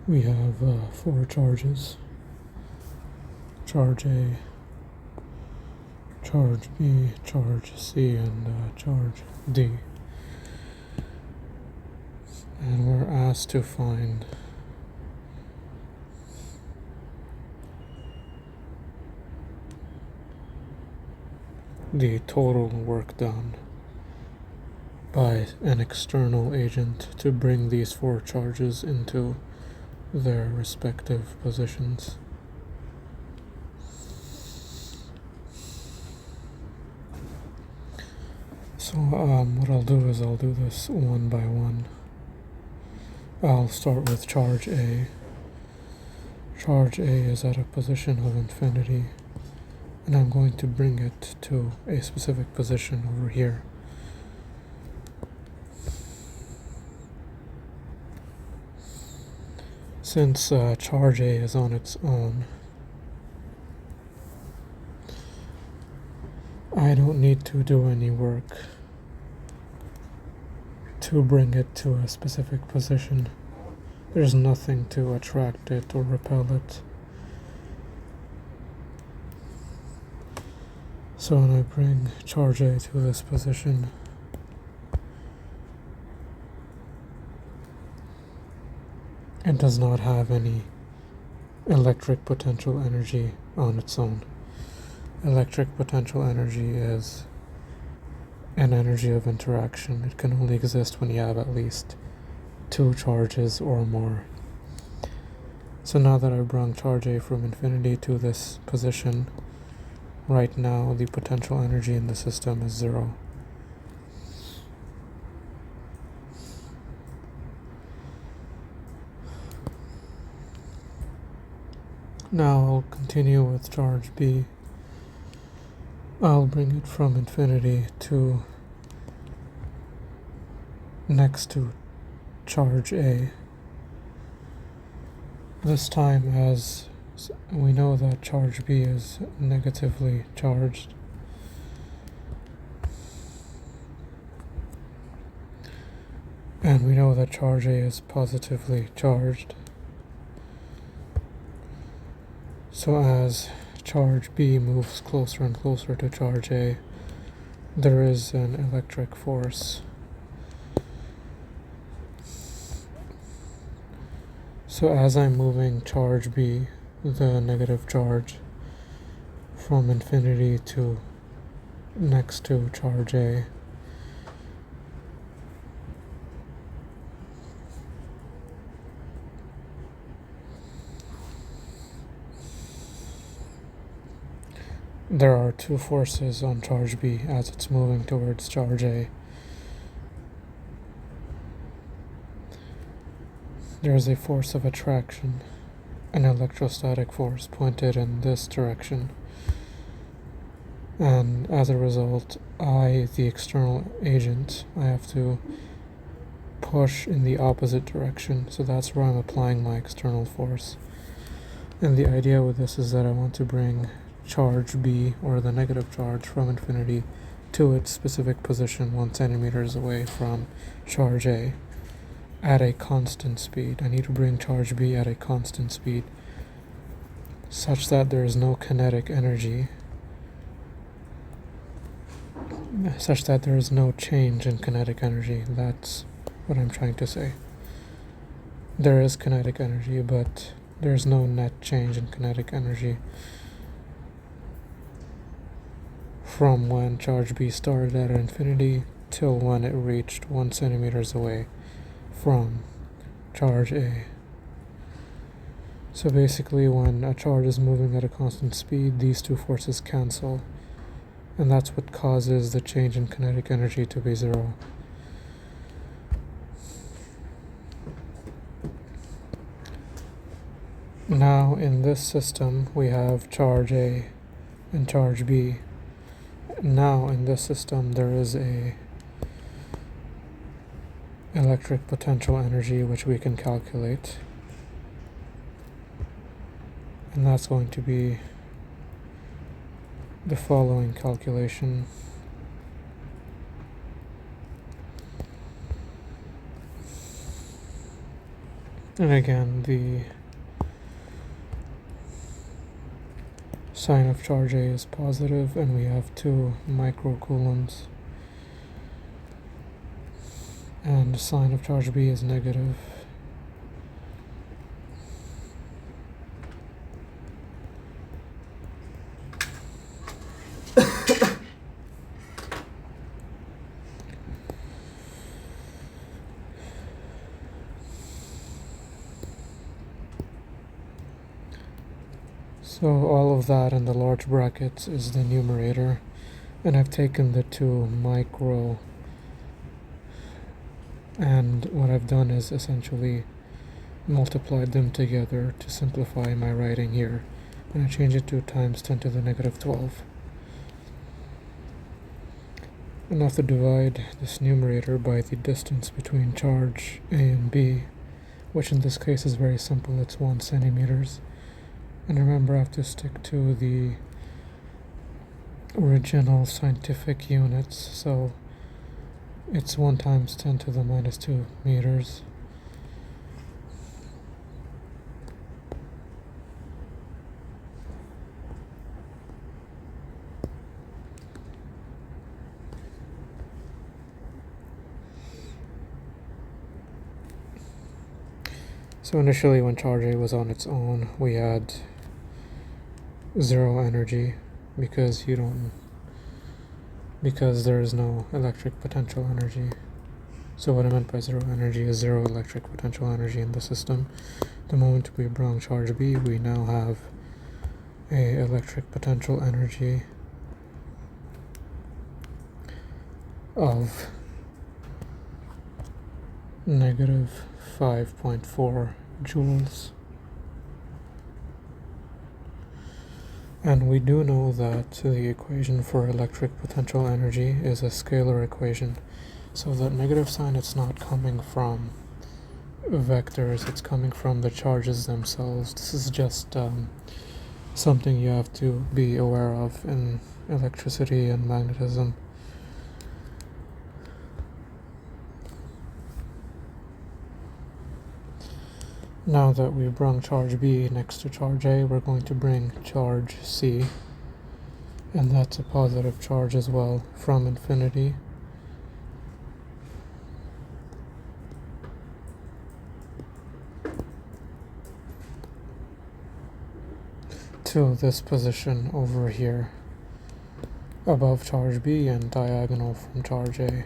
We have four charges: charge A, charge B, charge C, and charge D. And we're asked to find the total work done by an external agent to bring these four charges into their respective positions. So what I'll do is I'll do this one by one. I'll start with charge A. Charge A is at a position of infinity, and I'm going to bring it to a specific position over here. Since charge A is on its own, I don't need to do any work to bring it to a specific position. There's nothing to attract it or repel it. So when I bring charge A to this position, it does not have any electric potential energy on its own. Electric potential energy is an energy of interaction. It can only exist when you have at least two charges or more. So now that I've brought charge A from infinity to this position, right now the potential energy in the system is 0. Now I'll continue with charge B. I'll bring it from infinity to next to charge A. This time, as we know that charge B is negatively charged, and we know that charge A is positively charged. So as charge B moves closer and closer to charge A, there is an electric force. So as I'm moving charge B, the negative charge, from infinity to next to charge A, there are two forces on charge B as it's moving towards charge A. There is a force of attraction, an electrostatic force pointed in this direction, and as a result, I, the external agent, I have to push in the opposite direction, so that's where I'm applying my external force. And the idea with this is that I want to bring charge B, or the negative charge, from infinity to its specific position 1 centimeters away from charge A at a constant speed. I need to bring charge B at a constant speed such that there is no kinetic energy, such that there is no change in kinetic energy. That's what I'm trying to say. There is kinetic energy, but there's no net change in kinetic energy from when charge B started at infinity till when it reached 1 centimeters away from charge A. So basically, when a charge is moving at a constant speed, these two forces cancel, and that's what causes the change in kinetic energy to be 0. Now in this system we have charge A and charge B. Now in this system there is a electric potential energy which we can calculate, and that's going to be the following calculation. And again, the sign of charge A is positive, and we have 2 microcoulombs. And the sign of charge B is negative. So all of that in the large brackets is the numerator, and I've taken the 2 micro, and what I've done is essentially multiplied them together to simplify my writing here, and I change it to times 10 to the negative 12. And I have to divide this numerator by the distance between charge A and B, which in this case is very simple, it's 1 centimeters. And remember, I have to stick to the original scientific units, so it's 1 times 10 to the minus 2 meters. So initially when charge A was on its own, we had 0 energy because there is no electric potential energy. So what I meant by 0 energy is 0 electric potential energy in the system. The moment we bring charge B, we now have a electric potential energy of negative 5.4 joules. And we do know that the equation for electric potential energy is a scalar equation. So that negative sign, it's not coming from vectors, it's coming from the charges themselves. This is just something you have to be aware of in electricity and magnetism. Now that we've brought charge B next to charge A, we're going to bring charge C, and that's a positive charge as well, from infinity to this position over here, above charge B and diagonal from charge A.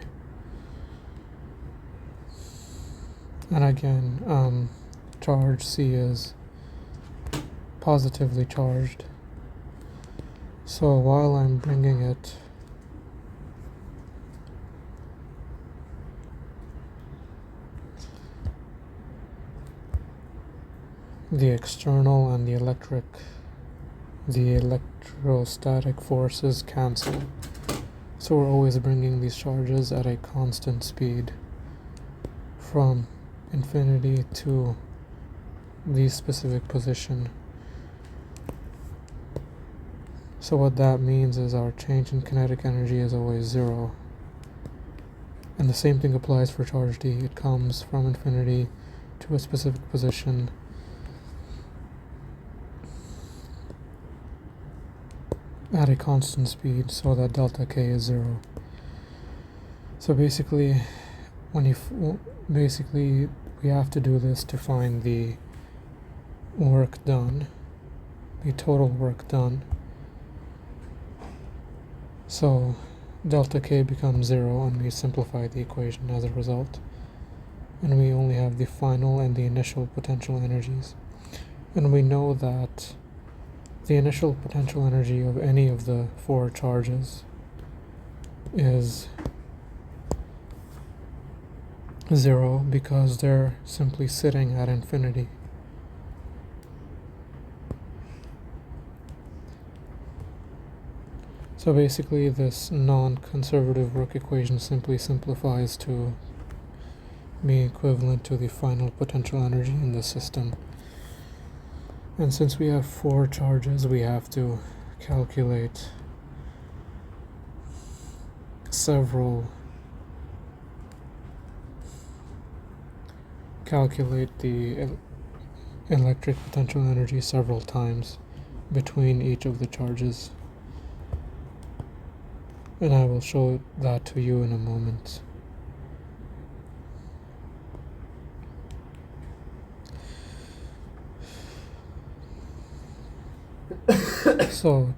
And again, charge C is positively charged. So while I'm bringing it the external and the electrostatic forces cancel. So we're always bringing these charges at a constant speed from infinity to the specific position. So what that means is our change in kinetic energy is always 0. And the same thing applies for charge D. It comes from infinity to a specific position at a constant speed, so that delta K is 0. So basically, we have to do this to find the work done, the total work done. So delta K becomes 0, and we simplify the equation as a result. And we only have the final and the initial potential energies. And we know that the initial potential energy of any of the 4 charges is 0 because they're simply sitting at infinity. So basically this non-conservative work equation simply simplifies to be equivalent to the final potential energy in the system. And since we have 4 charges, we have to calculate calculate the electric potential energy several times between each of the charges, and I will show that to you in a moment. So,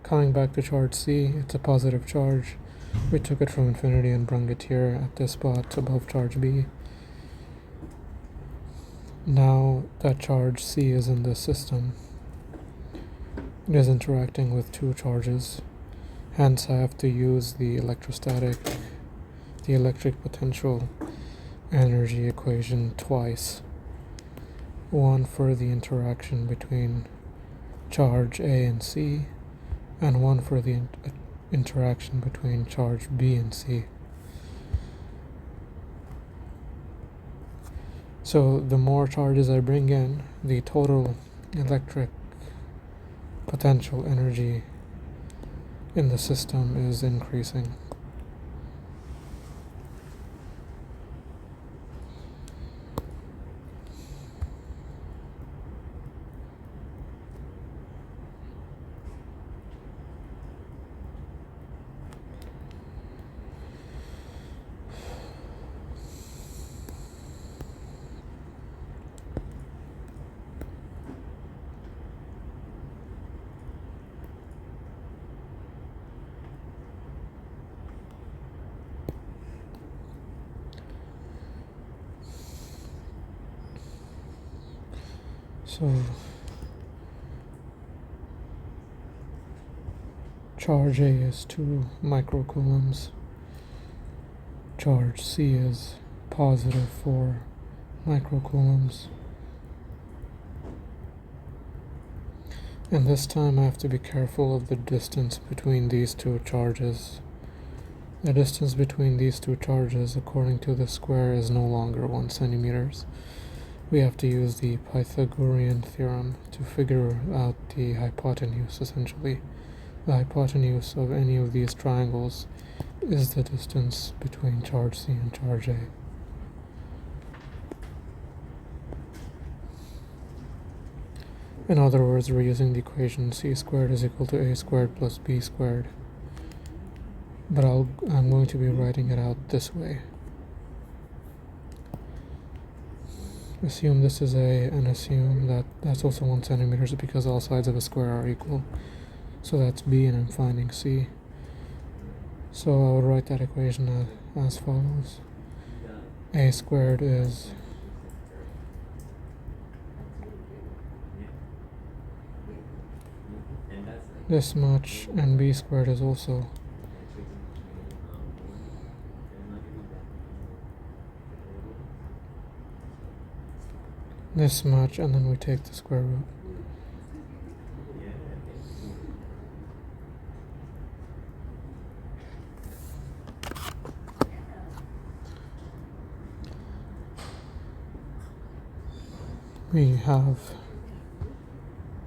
coming back to charge C, it's a positive charge. We took it from infinity and brought it here at this spot above charge B. Now that charge C is in the system, it is interacting with two charges. Hence, I have to use the electric potential energy equation twice. One for the interaction between charge A and C, and one for the interaction between charge B and C. So the more charges I bring in, the total electric potential energy in the system is increasing. So charge A is 2 microcoulombs, charge C is positive 4 microcoulombs, and this time I have to be careful of the distance between these two charges. The distance between these two charges, according to the square, is no longer 1 centimeters. We have to use the Pythagorean theorem to figure out the hypotenuse, essentially. The hypotenuse of any of these triangles is the distance between charge C and charge A. In other words, we're using the equation c squared is equal to a squared plus b squared. But I'm going to be writing it out this way. Assume this is A, and assume that that's also 1 centimeters because all sides of a square are equal. So that's B, and I'm finding C. So I would write that equation as follows. A squared is this much, and B squared is also this much, and then we take the square root. We have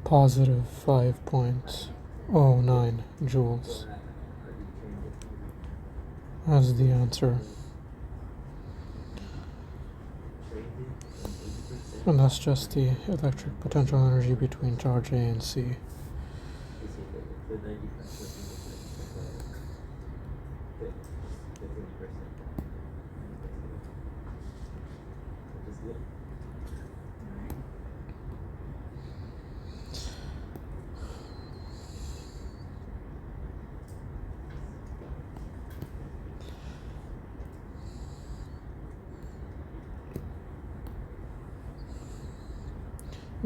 positive 5.09 joules as the answer. And that's just the electric potential energy between charge A and C.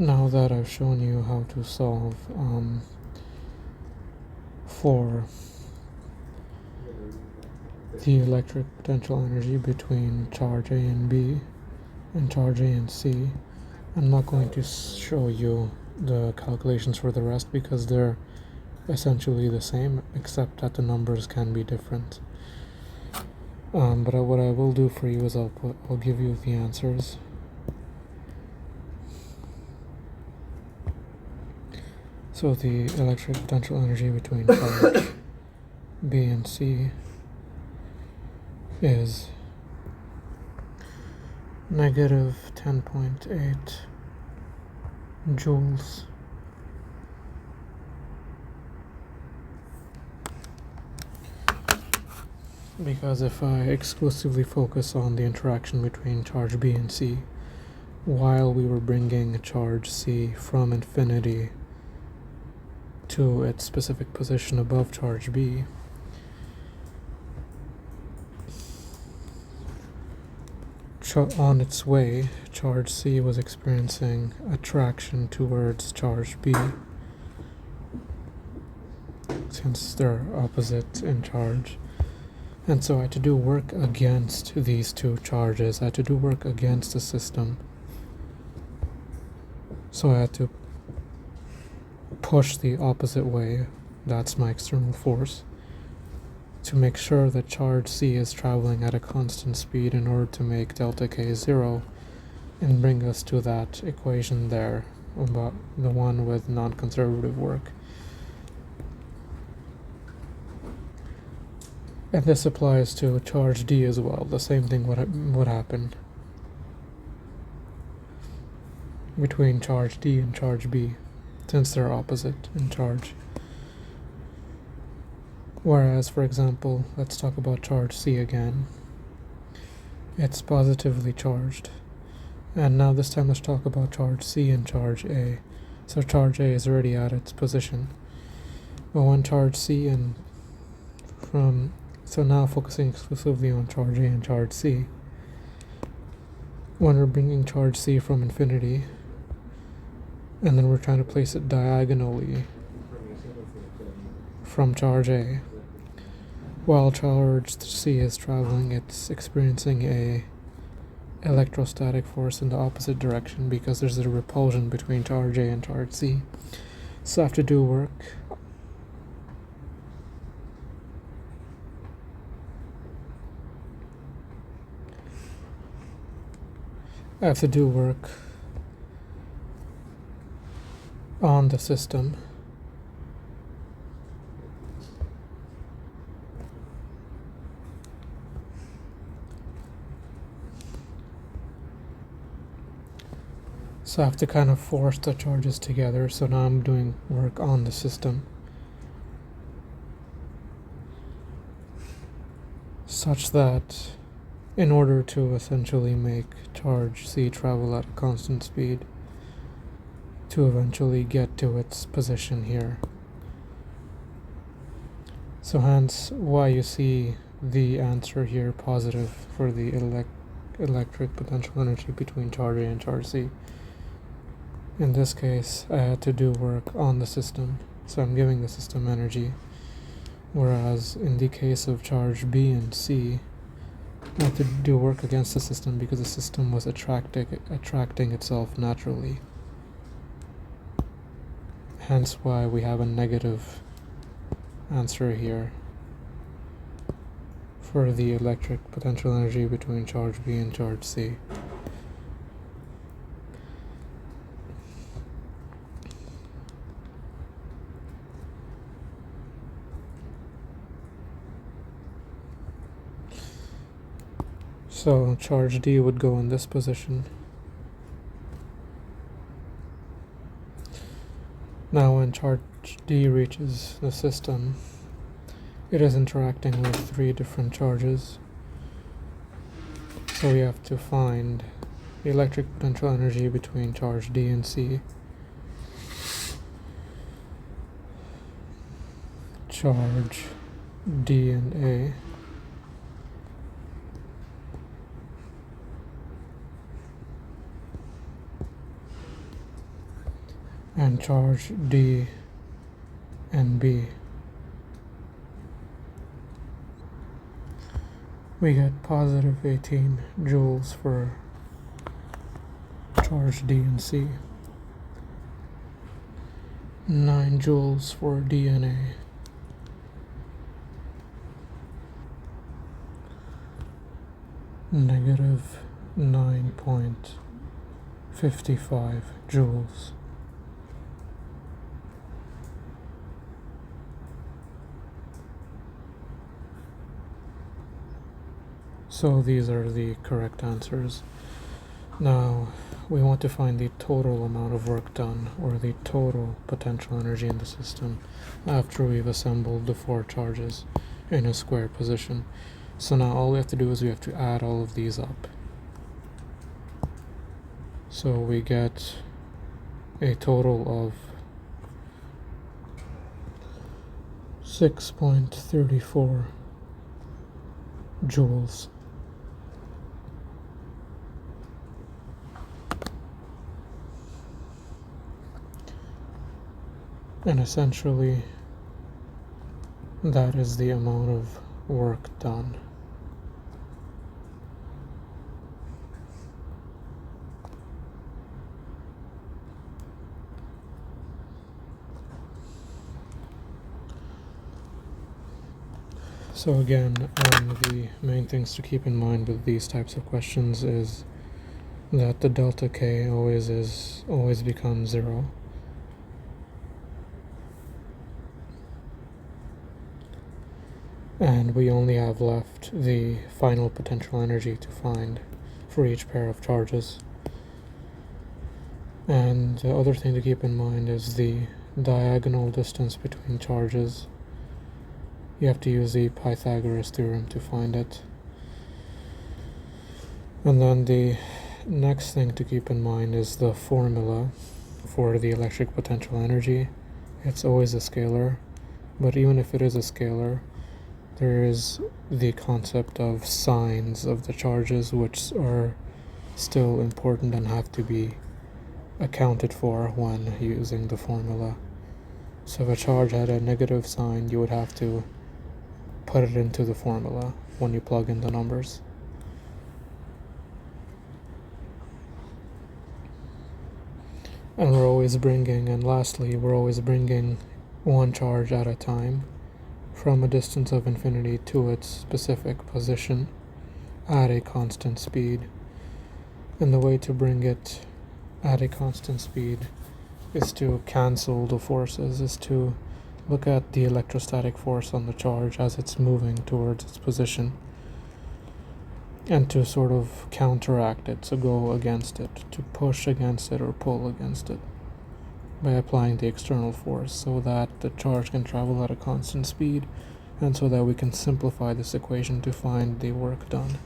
Now that I've shown you how to solve for the electric potential energy between charge A and B and charge A and C, I'm not going to show you the calculations for the rest because they're essentially the same, except that the numbers can be different. But what I will do for you is I'll give you the answers. So the electric potential energy between charge B and C is negative 10.8 joules. Because if I exclusively focus on the interaction between charge B and C, while we were bringing charge C from infinity to its specific position above charge B, on its way, charge C was experiencing attraction towards charge B, since they're opposite in charge. And so I had to do work against these two charges. I had to do work against the system. So I had to push the opposite way, that's my external force, to make sure that charge C is traveling at a constant speed in order to make delta K 0 and bring us to that equation there, about the one with non-conservative work. And this applies to charge D as well. The same thing would happen between charge D and charge B, since they're opposite in charge. Whereas, for example, let's talk about charge C again. It's positively charged. And now this time let's talk about charge C and charge A. So charge A is already at its position. But when charge C and so now focusing exclusively on charge A and charge C, when we're bringing charge C from infinity, and then we're trying to place it diagonally from charge A, while charge C is traveling, it's experiencing a electrostatic force in the opposite direction because there's a repulsion between charge A and charge C. So I have to do work on the system. So I have to kind of force the charges together. So now I'm doing work on the system, such that in order to essentially make charge C travel at a constant speed to eventually get to its position here. So hence why you see the answer here positive for the electric potential energy between charge A and charge C. In this case, I had to do work on the system, so I'm giving the system energy. Whereas in the case of charge B and C, I had to do work against the system because the system was attracting itself naturally. Hence why we have a negative answer here for the electric potential energy between charge B and charge C. So charge D would go in this position. Now when charge D reaches the system, it is interacting with 3 different charges. So we have to find the electric potential energy between charge D and C, charge D and A, and charge D and B. We get positive 18 joules for charge D and C, 9 joules for D and A, negative 9.55 joules. So these are the correct answers. Now, we want to find the total amount of work done, or the total potential energy in the system, after we've assembled the 4 charges in a square position. So now all we have to do is we have to add all of these up. So we get a total of 6.34 joules. And essentially, that is the amount of work done. So again, the main things to keep in mind with these types of questions is that the delta K always becomes 0. And we only have left the final potential energy to find for each pair of charges. And the other thing to keep in mind is the diagonal distance between charges. You have to use the Pythagoras theorem to find it. And then the next thing to keep in mind is the formula for the electric potential energy. It's always a scalar, but even if it is a scalar, there is the concept of signs of the charges, which are still important and have to be accounted for when using the formula. So if a charge had a negative sign, you would have to put it into the formula when you plug in the numbers. And lastly, we're always bringing one charge at a time from a distance of infinity to its specific position at a constant speed. And the way to bring it at a constant speed is to cancel the forces, is to look at the electrostatic force on the charge as it's moving towards its position, and to sort of counteract it, to go against it, to push against it or pull against it by applying the external force, so that the charge can travel at a constant speed, and so that we can simplify this equation to find the work done.